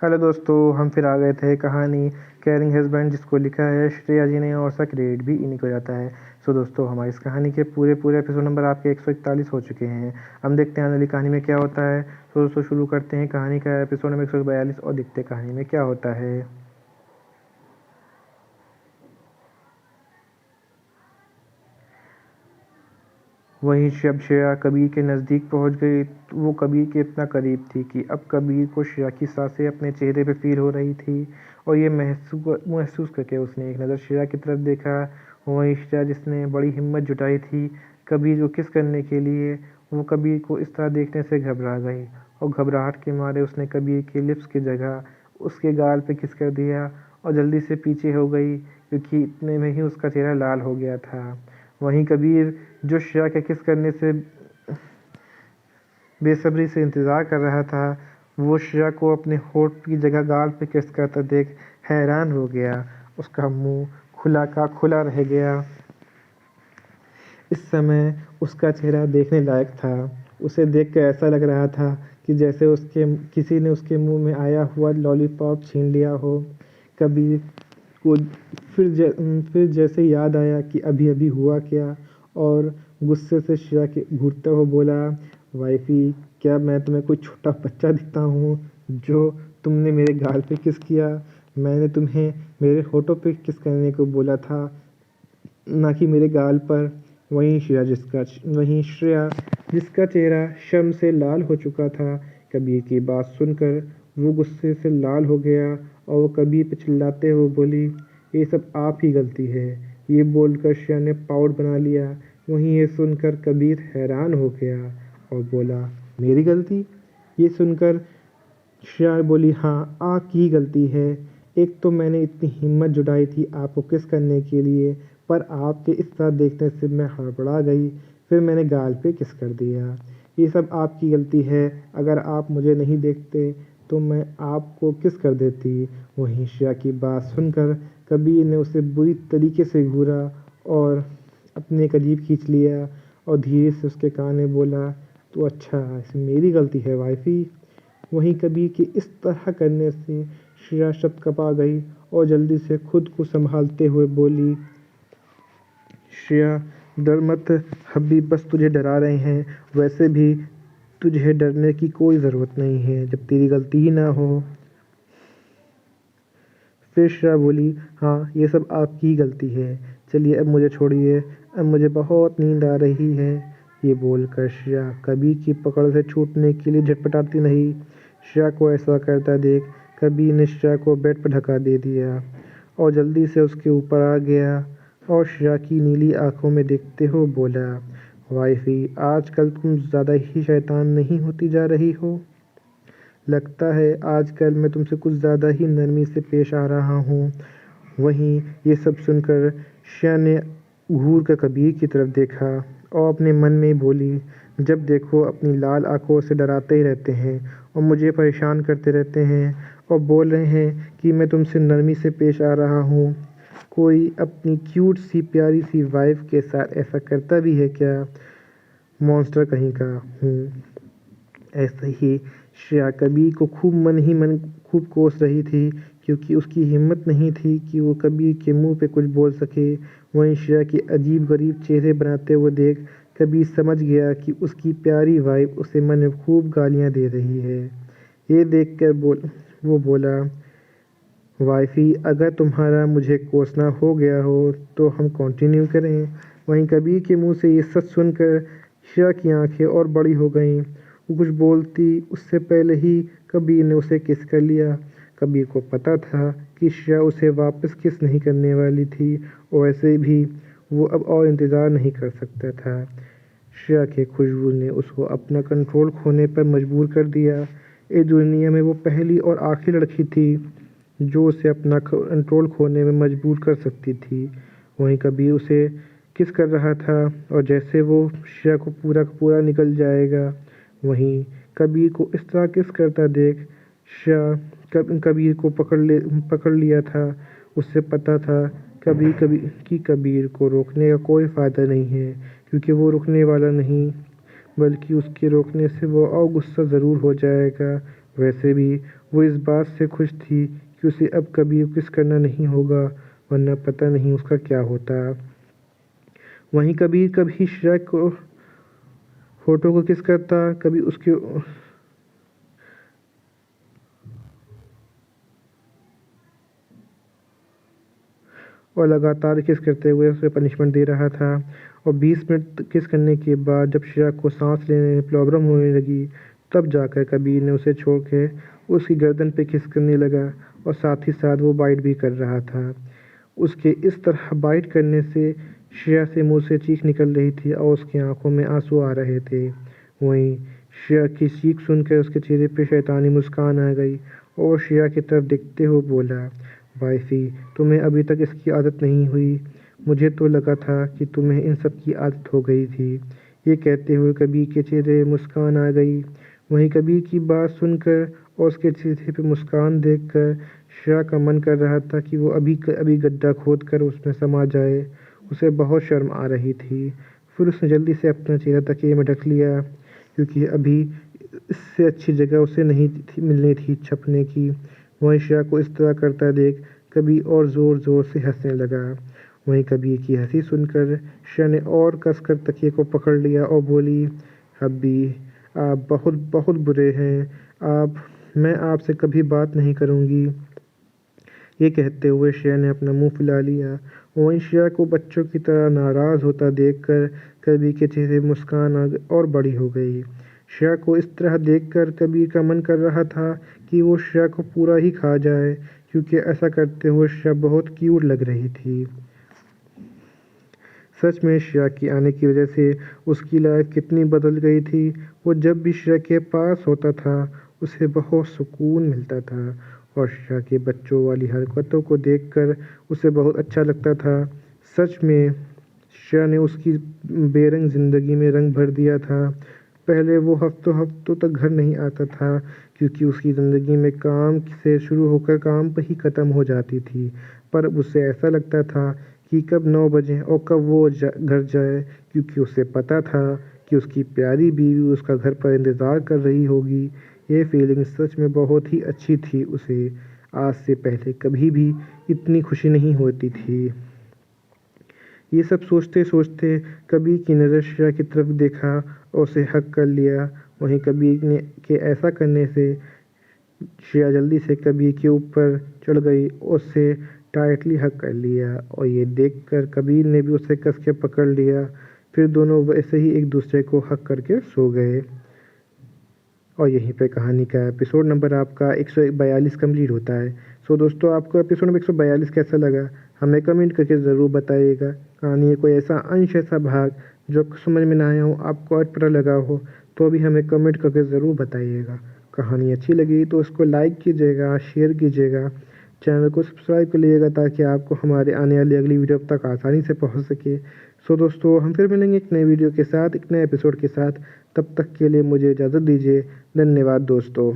Hello दोस्तों, हम फिर आ गए थे कहानी केयरिंग हस्बैंड, जिसको लिखा है श्रेया जी ने और उसका क्रेडिट भी इन्हीं को जाता है। सो दोस्तों, हमारी इस कहानी के पूरे पूरे एपिसोड नंबर आपके 141 हो चुके हैं। हम देखते हैं आने वाली कहानी में क्या होता है। तो दोस्तों, शुरू करते हैं कहानी का एपिसोड नंबर 142 और देखते हैं कहानी में क्या होता है। वहीं जब श्रेया कबीर के नज़दीक पहुंच गई तो वो कबीर के इतना करीब थी कि अब कबीर को श्रेया की सांसें अपने चेहरे पे फील हो रही थी। और ये महसूस करके उसने एक नज़र श्रेया की तरफ देखा। वहीं श्रेया, जिसने बड़ी हिम्मत जुटाई थी कबीर को किस करने के लिए, वो कबीर को इस तरह देखने से घबरा गई। और घबराहट के मारे उसने कबीर के लिप्स की जगह उसके गाल पे किस कर दिया और जल्दी से पीछे हो गई, क्योंकि इतने में ही उसका चेहरा लाल हो गया था। वहीं कबीर, जो श्रेया के किस करने से बेसब्री से इंतज़ार कर रहा था, वो श्रेया को अपने होठ की जगह गाल पे किस करता देख हैरान हो गया। उसका मुंह खुला का खुला रह गया। इस समय उसका चेहरा देखने लायक था। उसे देख कर ऐसा लग रहा था कि जैसे किसी ने उसके मुंह में आया हुआ लॉलीपॉप छीन लिया हो। कबीर को फिर जैसे याद आया कि अभी अभी हुआ क्या, और गुस्से से श्रेया के घूरते हुए बोला, वाइफी, क्या मैं तुम्हें कोई छोटा बच्चा दिखता हूँ जो तुमने मेरे गाल पे किस किया? मैंने तुम्हें मेरे होठों पे किस करने को बोला था, ना कि मेरे गाल पर। वहीं श्रेया जिसका चेहरा शर्म से लाल हो चुका था, कबीर की बात सुनकर वो गुस्से से लाल हो गया और वो कबीर पे चिल्लाते हुए बोली, ये सब आप ही गलती है। ये बोलकर श्रेया ने पाउट बना लिया। वहीं ये सुनकर कबीर हैरान हो गया और बोला, मेरी गलती? ये सुनकर श्रेया बोली, हाँ, आपकी ही गलती है। एक तो मैंने इतनी हिम्मत जुटाई थी आपको किस करने के लिए, पर आपके इस तरह देखने से मैं हड़बड़ा गई। फिर मैंने गाल पे किस कर दिया। ये सब आपकी गलती है। अगर आप मुझे नहीं देखते तो मैं आपको किस कर देती। वहीं श्रेया की बात सुनकर कबीर ने उसे बुरी तरीके से घूरा और अपने करीब खींच लिया और धीरे से उसके कान में बोला, तो अच्छा, इसमें मेरी गलती है वाइफी? वहीं कबीर के इस तरह करने से श्रेया कँपा गई और जल्दी से खुद को संभालते हुए बोली, श्रेया, डर मत। हब्बी बस तुझे डरा रहे हैं। वैसे भी तुझे डरने की कोई ज़रूरत नहीं है जब तेरी गलती ही ना हो। फिर श्रेया बोली, हाँ, ये सब आपकी ही गलती है। चलिए अब मुझे छोड़िए, अब मुझे बहुत नींद आ रही है। ये बोलकर श्रेया कबीर की पकड़ से छूटने के लिए झटपटाती नहीं। श्रेया को ऐसा करता देख कबीर ने श्रेया को बेड पर ढका दे दिया और जल्दी से उसके ऊपर आ गया और श्रेया की नीली आंखों में देखते हुए बोला, वाइफी, आजकल तुम ज़्यादा ही शैतान नहीं होती जा रही हो। लगता है आजकल मैं तुमसे कुछ ज़्यादा ही नरमी से पेश आ रहा हूँ। वहीं ये सब सुनकर श्रेया ने घूर कर कबीर की तरफ देखा और अपने मन में बोली, जब देखो अपनी लाल आंखों से डराते ही रहते हैं और मुझे परेशान करते रहते हैं और बोल रहे हैं कि मैं तुमसे नरमी से पेश आ रहा हूँ। कोई अपनी क्यूट सी प्यारी सी वाइफ के साथ ऐसा करता भी है क्या? मॉन्स्टर कहीं का हूँ। ऐसे ही श्रेया कबीर को खूब मन ही मन खूब कोस रही थी, क्योंकि उसकी हिम्मत नहीं थी कि वो कबीर के मुंह पे कुछ बोल सके। वहीं श्रेया के अजीब गरीब चेहरे बनाते हुए देख कबीर समझ गया कि उसकी प्यारी वाइफ उसे मन में खूब गालियां दे रही है। ये देख कर वो बोला, वाइफी, अगर तुम्हारा मुझे कोसना हो गया हो तो हम कंटिन्यू करें। वहीं कबीर के मुंह से ये सच सुनकर श्रेया की आंखें और बड़ी हो गईं। वो कुछ बोलती उससे पहले ही कबीर ने उसे किस कर लिया। कबीर को पता था कि श्रेया उसे वापस किस नहीं करने वाली थी और वैसे भी वो अब और इंतज़ार नहीं कर सकता था। श्रेया की खुशबू ने उसको अपना कंट्रोल खोने पर मजबूर कर दिया। इस दुनिया में वो पहली और आखिरी लड़की थी जो उसे अपना कंट्रोल खोने में मजबूर कर सकती थी। वहीं कबीर उसे किस कर रहा था और जैसे वो श्रेया को पूरा का पूरा निकल जाएगा। वहीं कबीर को इस तरह किस करता देख श्रेया कबीर को पकड़ लिया था। उसे पता था कबीर को रोकने का कोई फ़ायदा नहीं है, क्योंकि वो रुकने वाला नहीं, बल्कि उसके रोकने से वो और गुस्सा ज़रूर हो जाएगा वैसे भी वो इस बात से खुश थी कि उसे अब कभी किस करना नहीं होगा, वरना पता नहीं उसका क्या होता। वहीं कभी कभी श्रेया को होठों को किस करता, कभी उसके और लगातार किस करते हुए उसे पनिशमेंट दे रहा था। और 20 मिनट किस करने के बाद जब श्रेया को सांस लेने में प्रॉब्लम होने लगी, तब जाकर कबीर ने उसे छोड़ के उसकी गर्दन पे किस करने लगा और साथ ही साथ वो बाइट भी कर रहा था। उसके इस तरह बाइट करने से श्रेया से मुंह से चीख निकल रही थी और उसकी आंखों में आंसू आ रहे थे। वहीं श्रेया की चीख सुनकर उसके चेहरे पे शैतानी मुस्कान आ गई और श्रेया की तरफ देखते हुए बोला, वाइफी, तुम्हें अभी तक इसकी आदत नहीं हुई। मुझे तो लगा था कि तुम्हें इन सब की आदत हो गई थी। ये कहते हुए कबीर के चेहरे मुस्कान आ गई। वहीं कबीर की बात सुनकर और उसके चेहरे पे मुस्कान देखकर श्रेया का मन कर रहा था कि वो अभी गड्ढा खोद कर उसमें समा जाए। उसे बहुत शर्म आ रही थी। फिर उसने जल्दी से अपना चेहरा तकिए में ढक लिया, क्योंकि अभी इससे अच्छी जगह उसे नहीं थी मिलनी थी छपने की। वहीं श्रेया को इस तरह करता देख कबीर और ज़ोर ज़ोर से हंसने लगा। वहीं कबीर की हंसी सुनकर श्रेया ने और कसकर तकिए को पकड़ लिया और बोली, अभी आप बहुत बहुत बुरे हैं। आप मैं आपसे कभी बात नहीं करूँगी। ये कहते हुए श्रेया ने अपना मुंह फुला लिया। वहीं श्रेया को बच्चों की तरह नाराज़ होता देखकर कबीर के चेहरे पर मुस्कान और बड़ी हो गई। श्रेया को इस तरह देखकर कबीर का मन कर रहा था कि वो श्रेया को पूरा ही खा जाए, क्योंकि ऐसा करते हुए श्रेया बहुत क्यूट लग रही थी। सच में श्रेया की आने की वजह से उसकी लाइफ कितनी बदल गई थी। वो जब भी श्रेया के पास होता था उसे बहुत सुकून मिलता था और श्रेया के बच्चों वाली हरकतों को देखकर उसे बहुत अच्छा लगता था। सच में श्रेया ने उसकी बेरंग ज़िंदगी में रंग भर दिया था। पहले वो हफ्तों हफ्तों तक घर नहीं आता था, क्योंकि उसकी ज़िंदगी में काम से शुरू होकर काम पर ही ख़त्म हो जाती थी। पर उसे ऐसा लगता था कि कब 9 बजे और कब वो घर जाए, क्योंकि उसे पता था कि उसकी प्यारी बीवी उसका घर पर इंतज़ार कर रही होगी। ये फीलिंग सच में बहुत ही अच्छी थी उसे। आज से पहले कभी भी इतनी खुशी नहीं होती थी। ये सब सोचते सोचते कबीर की नज़र श्रेया की तरफ देखा और उसे हक कर लिया। वहीं कबीर ने के ऐसा करने से श्रेया जल्दी से कबीर के ऊपर चढ़ गई और उसे टाइटली हग कर लिया और ये देखकर कबीर ने भी उसे कस के पकड़ लिया। फिर दोनों वैसे ही एक दूसरे को हग करके सो गए। और यहीं पे कहानी का एपिसोड नंबर आपका 142 कंप्लीट होता है। सो दोस्तों, आपको एपिसोड नंबर 142 कैसा लगा, हमें कमेंट करके ज़रूर बताइएगा। कहानी का कोई ऐसा अंश, ऐसा भाग जो आपको समझ में ना आया हो, आपको अटपटा लगा हो, तो भी हमें कमेंट करके ज़रूर बताइएगा। कहानी अच्छी लगी तो उसको लाइक कीजिएगा, शेयर कीजिएगा, चैनल को सब्सक्राइब कर लीजिएगा, ताकि आपको हमारे आने वाली अगली वीडियो तक आसानी से पहुंच सके। सो दोस्तों, हम फिर मिलेंगे एक नए वीडियो के साथ, एक नए एपिसोड के साथ। तब तक के लिए मुझे इजाज़त दीजिए। धन्यवाद दोस्तों।